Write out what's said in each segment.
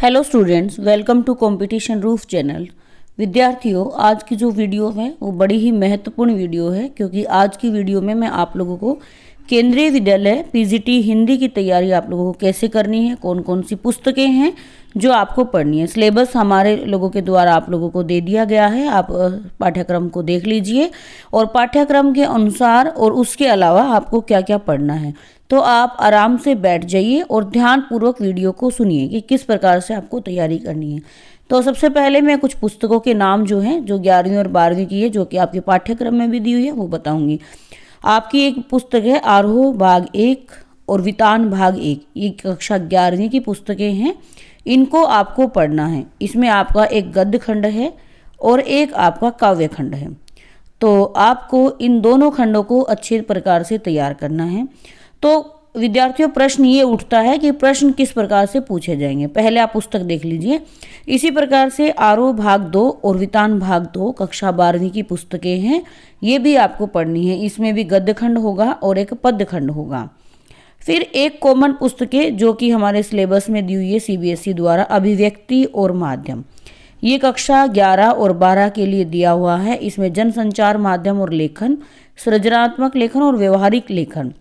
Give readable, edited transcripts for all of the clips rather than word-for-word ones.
Hello students, welcome to competition roof channel. विद्यार्थियों, आज की जो वीडियो है वो बड़ी ही महत्वपूर्ण वीडियो है, क्योंकि आज की वीडियो में मैं आप लोगों को केंद्रीय विद्यालय पीजीटी हिंदी की तैयारी आप लोगों को कैसे करनी है, कौन कौन सी पुस्तकें हैं जो आपको पढ़नी है। सिलेबस हमारे लोगों के द्वारा आप लोगों को दे दिया गया है, आप पाठ्यक्रम को देख लीजिए और पाठ्यक्रम के अनुसार और उसके अलावा आपको क्या क्या पढ़ना है। तो आप आराम से बैठ जाइए और ध्यानपूर्वक वीडियो को सुनिए कि किस प्रकार से आपको तैयारी करनी है। तो सबसे पहले मैं कुछ पुस्तकों के नाम जो हैं, जो 11वीं और 12वीं की है, जो कि आपके पाठ्यक्रम में भी दी हुई है, वो बताऊंगी। आपकी एक पुस्तक है आरोह भाग 1 और वितान भाग 1, ये कक्षा 11वीं की पुस्तकें हैं। इनको आपको पढ़ना है। इसमें आपका एक गद्य खंड है और एक आपका काव्य खंड है। तो आपको इन दोनों खंडों को अच्छे प्रकार से तैयार करना है। तो विद्यार्थियों, प्रश्न ये उठता है कि प्रश्न किस प्रकार से पूछे जाएंगे। पहले आप पुस्तक देख लीजिए। इसी प्रकार से आरोह भाग 2 और वितान भाग 2 कक्षा 12वीं की पुस्तकें हैं, ये भी आपको पढ़नी है। इसमें भी गद्य खंड होगा और एक पद्य खंड होगा। फिर एक कॉमन पुस्तकें जो कि हमारे सिलेबस में दी हुई है सीबीएसई द्वारा, अभिव्यक्ति और माध्यम। ये कक्षा 11 और 12 के लिए दिया हुआ है। इसमें जनसंचार माध्यम और लेखन, सृजनात्मक लेखन और व्यवहारिक लेखन।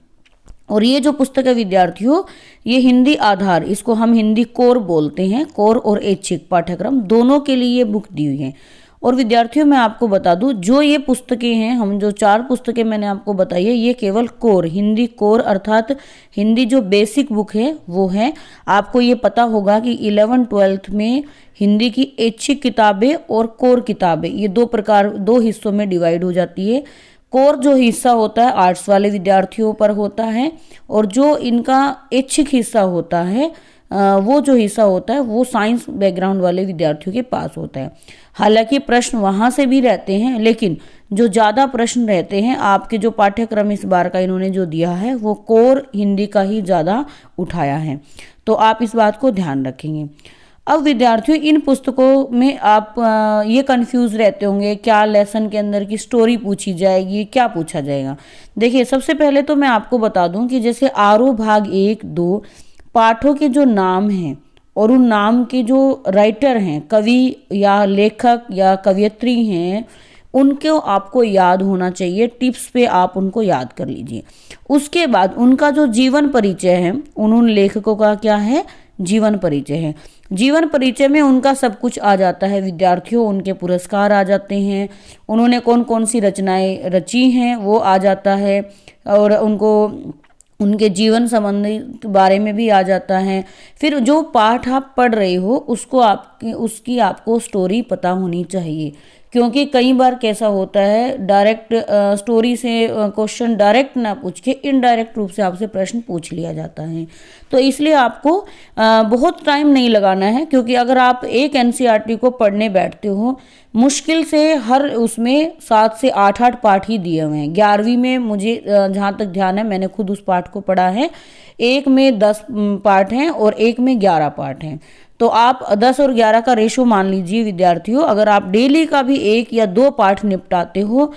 और ये जो पुस्तक है विद्यार्थियों, ये हिंदी आधार, इसको हम हिंदी कोर बोलते हैं। कोर और ऐच्छिक पाठ्यक्रम दोनों के लिए ये बुक दी हुई है। और विद्यार्थियों, मैं आपको बता दूं, जो ये पुस्तकें हैं, हम जो 4 पुस्तकें मैंने आपको बताई है, ये केवल कोर, हिंदी कोर अर्थात हिंदी जो बेसिक बुक है वो है। आपको ये पता होगा कि 11th-12th में हिंदी की ऐच्छिक किताबें और कोर किताबें, ये दो हिस्सों में डिवाइड हो जाती है। कोर जो हिस्सा होता है आर्ट्स वाले विद्यार्थियों पर होता है, और जो इनका ऐच्छिक हिस्सा होता है, वो जो हिस्सा होता है वो साइंस बैकग्राउंड वाले विद्यार्थियों के पास होता है। हालांकि प्रश्न वहाँ से भी रहते हैं, लेकिन जो ज़्यादा प्रश्न रहते हैं आपके जो पाठ्यक्रम इस बार का इन्होंने जो दिया है वो कोर हिंदी का ही ज़्यादा उठाया है। तो आप इस बात को ध्यान रखेंगे। अब विद्यार्थियों, इन पुस्तकों में आप ये कंफ्यूज रहते होंगे, क्या लेसन के अंदर की स्टोरी पूछी जाएगी, क्या पूछा जाएगा। देखिए, सबसे पहले तो मैं आपको बता दूं कि जैसे आरोह भाग 1, 2 पाठों के जो नाम हैं और उन नाम के जो राइटर हैं, कवि या लेखक या कवयित्री हैं, उनको आपको याद होना चाहिए। टिप्स पे आप उनको याद कर लीजिए। उसके बाद उनका जो जीवन परिचय है, उन लेखकों का क्या है, जीवन परिचय है। जीवन परिचय में उनका सब कुछ आ जाता है विद्यार्थियों। उनके पुरस्कार आ जाते हैं, उन्होंने कौन कौन सी रचनाएं रची हैं वो आ जाता है, और उनको उनके जीवन संबंधी बारे में भी आ जाता है। फिर जो पाठ आप पढ़ रहे हो उसकी आपको स्टोरी पता होनी चाहिए, क्योंकि कई बार कैसा होता है, डायरेक्ट स्टोरी से क्वेश्चन डायरेक्ट ना पूछ के इनडायरेक्ट रूप से आपसे प्रश्न पूछ लिया जाता है। तो इसलिए आपको बहुत टाइम नहीं लगाना है, क्योंकि अगर आप एक एनसीईआरटी को पढ़ने बैठते हो, मुश्किल से हर उसमें 7 से 8 पाठ ही दिए हुए हैं। 11वीं में मुझे जहाँ तक ध्यान है, मैंने खुद उस पाठ को पढ़ा है, एक में 10 पाठ हैं और एक में 11 पाठ हैं। तो आप 10 और 11 का रेशो मान लीजिए विद्यार्थियों। अगर आप डेली का भी 1 या 2 पाठ निपटाते हो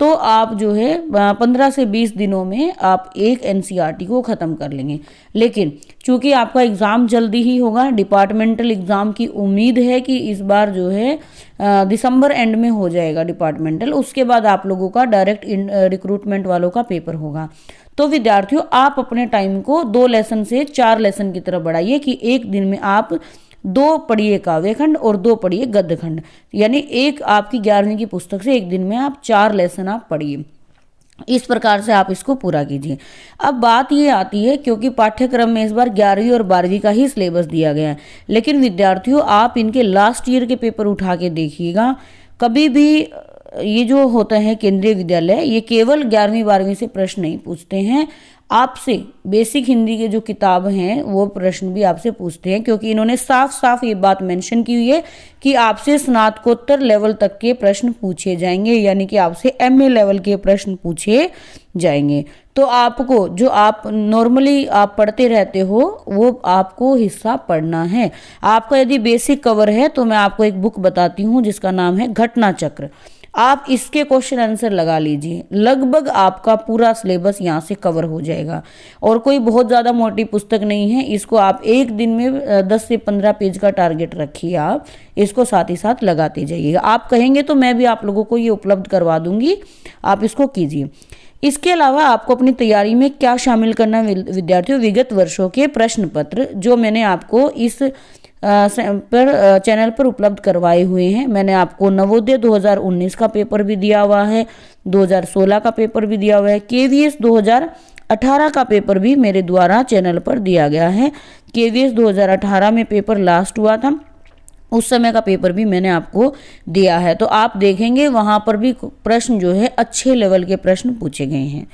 तो आप जो है 15 से 20 दिनों में आप एक एनसीईआरटी को ख़त्म कर लेंगे। लेकिन चूंकि आपका एग्ज़ाम जल्दी ही होगा, डिपार्टमेंटल एग्ज़ाम की उम्मीद है कि इस बार जो है दिसंबर एंड में हो जाएगा डिपार्टमेंटल, उसके बाद आप लोगों का डायरेक्ट रिक्रूटमेंट वालों का पेपर होगा। तो विद्यार्थियों, आप अपने टाइम को 2 लेसन से 4 लेसन की तरफ बढ़ाइए कि एक दिन में आप 2 पढ़िए काव्य खंड और 2 पढ़िए गद्य खंड, यानी एक आपकी 11वीं की पुस्तक से एक दिन में आप 4 लेसन आप पढ़िए। इस प्रकार से आप इसको पूरा कीजिए। अब बात ये आती है, क्योंकि पाठ्यक्रम में इस बार 11वीं और 12वीं का ही सिलेबस दिया गया है, लेकिन विद्यार्थियों आप इनके लास्ट ईयर के पेपर उठा के देखिएगा। कभी भी ये जो होता है केंद्रीय विद्यालय, ये केवल 11वीं 12वीं से प्रश्न नहीं पूछते हैं, आपसे बेसिक हिंदी के जो किताब हैं वो प्रश्न भी आपसे पूछते हैं, क्योंकि इन्होंने साफ साफ ये बात मेंशन की हुई है कि आपसे स्नातकोत्तर लेवल तक के प्रश्न पूछे जाएंगे, यानी कि आपसे एमए लेवल के प्रश्न पूछे जाएंगे। तो आपको जो आप नॉर्मली आप पढ़ते रहते हो वो आपको हिस्सा पढ़ना है। आपका यदि बेसिक कवर है तो मैं आपको एक बुक बताती हूँ जिसका नाम है घटना चक्र। आप इसके क्वेश्चन आंसर लगा लीजिए, लगभग आपका पूरा सिलेबस यहाँ से कवर हो जाएगा। और कोई बहुत ज़्यादा मोटी पुस्तक नहीं है, इसको आप एक दिन में 10 से 15 पेज का टारगेट रखिए, आप इसको साथ ही साथ लगाते जाइएगा। आप कहेंगे तो मैं भी आप लोगों को ये उपलब्ध करवा दूंगी, आप इसको कीजिए। इसके अलावा आपको अपनी तैयारी में क्या शामिल करना विद्यार्थियों, विगत वर्षों के प्रश्न पत्र जो मैंने आपको इस चैनल पर उपलब्ध करवाए हुए हैं। मैंने आपको नवोदय 2019 का पेपर भी दिया हुआ है, 2016 का पेपर भी दिया हुआ है, केवीएस 2018 का पेपर भी मेरे द्वारा चैनल पर दिया गया है। केवीएस 2018 में पेपर लास्ट हुआ था, उस समय का पेपर भी मैंने आपको दिया है। तो आप देखेंगे वहाँ पर भी प्रश्न जो है अच्छे लेवल के प्रश्न पूछे गए हैं।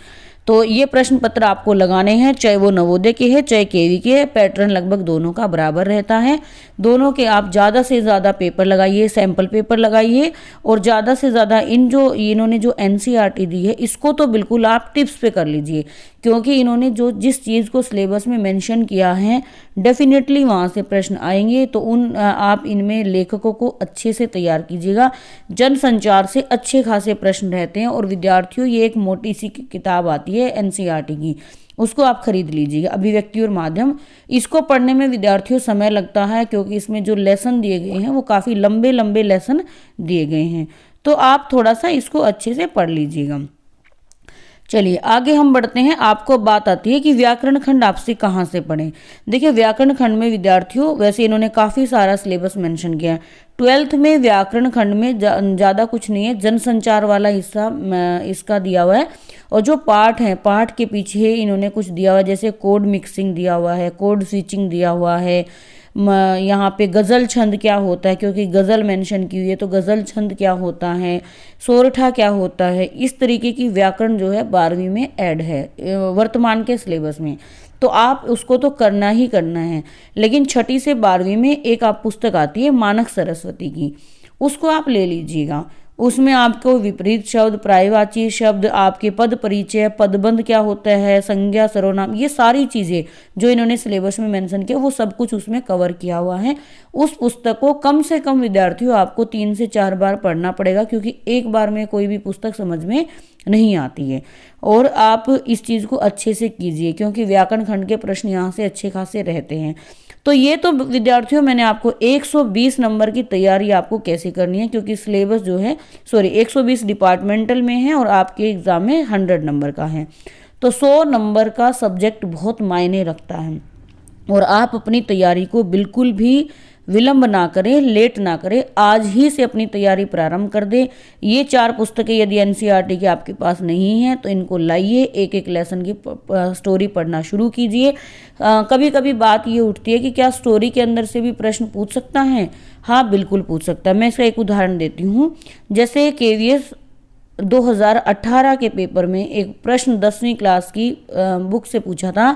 तो ये प्रश्न पत्र आपको लगाने हैं, चाहे वो नवोदय के है चाहे केवी के है, पैटर्न लगभग दोनों का बराबर रहता है। दोनों के आप ज़्यादा से ज़्यादा पेपर लगाइए, सैंपल पेपर लगाइए, और ज़्यादा से ज़्यादा इन्होंने जो एनसीईआरटी दी है इसको तो बिल्कुल आप टिप्स पे कर लीजिए, क्योंकि इन्होंने जिस चीज़ को सिलेबस में मेंशन किया है डेफिनेटली वहाँ से प्रश्न आएंगे। तो आप इनमें लेखकों को अच्छे से तैयार कीजिएगा। जनसंचार से अच्छे खासे प्रश्न रहते हैं। और विद्यार्थियों, ये एक मोटी सी किताब आती है एनसीईआरटी की, उसको आप खरीद लीजिएगा, अभिव्यक्ति और माध्यम। इसको पढ़ने में विद्यार्थियों समय लगता है, क्योंकि इसमें जो लेसन दिए गए हैं वो काफ़ी लंबे लंबे लेसन दिए गए हैं। तो आप थोड़ा सा इसको अच्छे से पढ़ लीजिएगा। चलिए आगे हम बढ़ते हैं। आपको बात आती है कि व्याकरण खंड आपसे कहाँ से पढ़ें। देखिए, व्याकरण खंड में विद्यार्थियों वैसे इन्होंने काफ़ी सारा सिलेबस मेंशन किया है। 12th में व्याकरण खंड में ज़्यादा कुछ नहीं है, जनसंचार वाला हिस्सा इसका दिया हुआ है। और जो पाठ है, पाठ के पीछे इन्होंने कुछ दिया हुआ है, जैसे कोड मिक्सिंग दिया हुआ है, कोड स्विचिंग दिया हुआ है, यहाँ पे गज़ल छंद क्या होता है, क्योंकि गज़ल मेंशन की हुई है, तो गज़ल छंद क्या होता है, सोरठा क्या होता है, इस तरीके की व्याकरण जो है 12वीं में ऐड है वर्तमान के सिलेबस में। तो आप उसको तो करना ही करना है। लेकिन 6ठी से 12वीं में एक आप पुस्तक आती है मानक सरस्वती की, उसको आप ले लीजिएगा। उसमें आपको विपरीत शब्द, पर्यायवाची शब्द, आपके पद परिचय, पदबंध क्या होता है, संज्ञा, सर्वनाम, ये सारी चीज़ें जो इन्होंने सिलेबस में मेंशन किया वो सब कुछ उसमें कवर किया हुआ है। उस पुस्तक को कम से कम विद्यार्थियों आपको 3 से 4 बार पढ़ना पड़ेगा, क्योंकि एक बार में कोई भी पुस्तक समझ में नहीं आती है। और आप इस चीज़ को अच्छे से कीजिए, क्योंकि व्याकरण खंड के प्रश्न यहाँ से अच्छे खासे रहते हैं। तो ये तो विद्यार्थियों मैंने आपको 120 नंबर की तैयारी आपको कैसे करनी है, क्योंकि सिलेबस जो है 120 डिपार्टमेंटल में है और आपके एग्ज़ाम में 100 नंबर का है। तो 100 नंबर का सब्जेक्ट बहुत मायने रखता है। और आप अपनी तैयारी को बिल्कुल भी विलंब ना करें, लेट ना करें, आज ही से अपनी तैयारी प्रारंभ कर दें। ये 4 पुस्तकें यदि एनसीईआरटी की आपके पास नहीं है तो इनको लाइए, एक एक लेसन की स्टोरी पढ़ना शुरू कीजिए। कभी कभी बात ये उठती है कि क्या स्टोरी के अंदर से भी प्रश्न पूछ सकता है? हाँ, बिल्कुल पूछ सकता है। मैं इसका एक उदाहरण देती हूँ। जैसे केवीएस 2018 के पेपर में एक प्रश्न 10वीं क्लास की बुक से पूछा था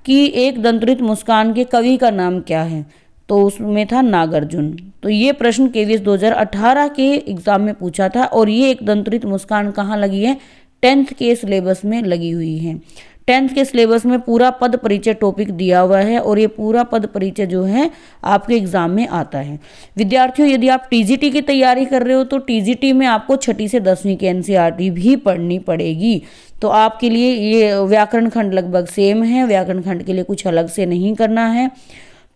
कि एक दंतरित मुस्कान के कवि का नाम क्या है, तो उसमें था नागार्जुन। तो ये प्रश्न केवीएस 2018 के एग्जाम में पूछा था। और ये एक दंतरित मुस्कान कहाँ लगी है? 10th के सिलेबस में लगी हुई है। 10th के सिलेबस में पूरा पद परिचय टॉपिक दिया हुआ है, और ये पूरा पद परिचय जो है आपके एग्जाम में आता है। विद्यार्थियों, यदि आप टीजीटी की तैयारी कर रहे हो तो टीजीटी में आपको 6ठी से 10वीं की एनसीईआरटी भी पढ़नी पड़ेगी। तो आपके लिए ये व्याकरण खंड लगभग सेम है, व्याकरण खंड के लिए कुछ अलग से नहीं करना है।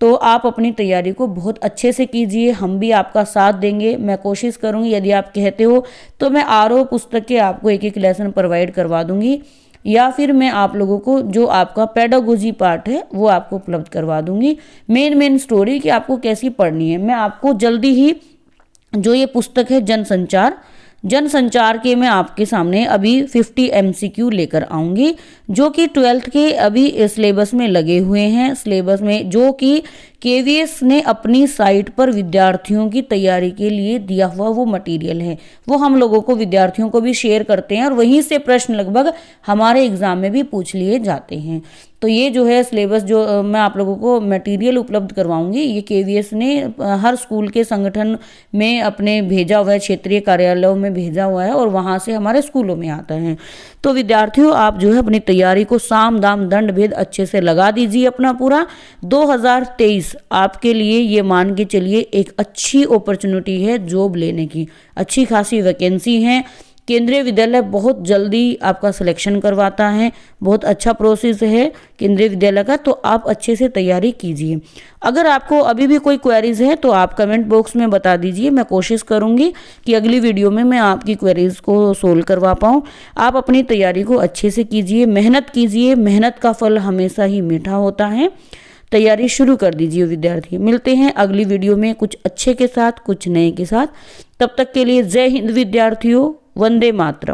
तो आप अपनी तैयारी को बहुत अच्छे से कीजिए, हम भी आपका साथ देंगे। मैं कोशिश करूंगी, यदि आप कहते हो तो मैं आरओ पुस्तक के आपको एक एक लेसन प्रोवाइड करवा दूंगी, या फिर मैं आप लोगों को जो आपका पेडागोजी पार्ट है वो आपको उपलब्ध करवा दूंगी। मेन स्टोरी कि आपको कैसी पढ़नी है। मैं आपको जल्दी ही जो ये पुस्तक है जनसंचार के मैं आपके सामने अभी 50 MCQ लेकर आऊंगी, जो कि 12th के अभी सिलेबस में लगे हुए हैं। सिलेबस में जो कि केवीएस ने अपनी साइट पर विद्यार्थियों की तैयारी के लिए दिया हुआ वो मटेरियल है, वो हम लोगों को विद्यार्थियों को भी शेयर करते हैं, और वहीं से प्रश्न लगभग हमारे एग्जाम में भी पूछ लिए जाते हैं। तो ये जो है सिलेबस जो मैं आप लोगों को मटेरियल उपलब्ध करवाऊंगी, ये केवीएस ने हर स्कूल के संगठन में अपने भेजा हुआ है, क्षेत्रीय कार्यालयों में भेजा हुआ है, और वहाँ से हमारे स्कूलों में आता है। तो विद्यार्थियों, आप जो है अपनी तैयारी को साम दाम दंड भेद अच्छे से लगा दीजिए अपना पूरा। 2023 2024 आपके लिए ये मान के चलिए एक अच्छी अपॉर्चुनिटी है जॉब लेने की। अच्छी खासी वैकेंसी है। केंद्रीय विद्यालय बहुत जल्दी आपका सिलेक्शन करवाता है। बहुत अच्छा प्रोसेस है केंद्रीय विद्यालय का, तो आप अच्छे से तैयारी कीजिए। अगर आपको अभी भी कोई क्वेरीज है तो आप कमेंट बॉक्स में बता दीजिए। मैं कोशिश करूंगी कि अगली वीडियो में मैं आपकी क्वेरीज को सोल्व करवा पाऊँ। आप अपनी तैयारी को अच्छे से कीजिए, मेहनत कीजिए। मेहनत का फल हमेशा ही मीठा होता है। तैयारी शुरू कर दीजिए विद्यार्थी। मिलते हैं अगली वीडियो में कुछ अच्छे के साथ, कुछ नए के साथ। तब तक के लिए जय हिंद विद्यार्थियों। वंदे मातरम।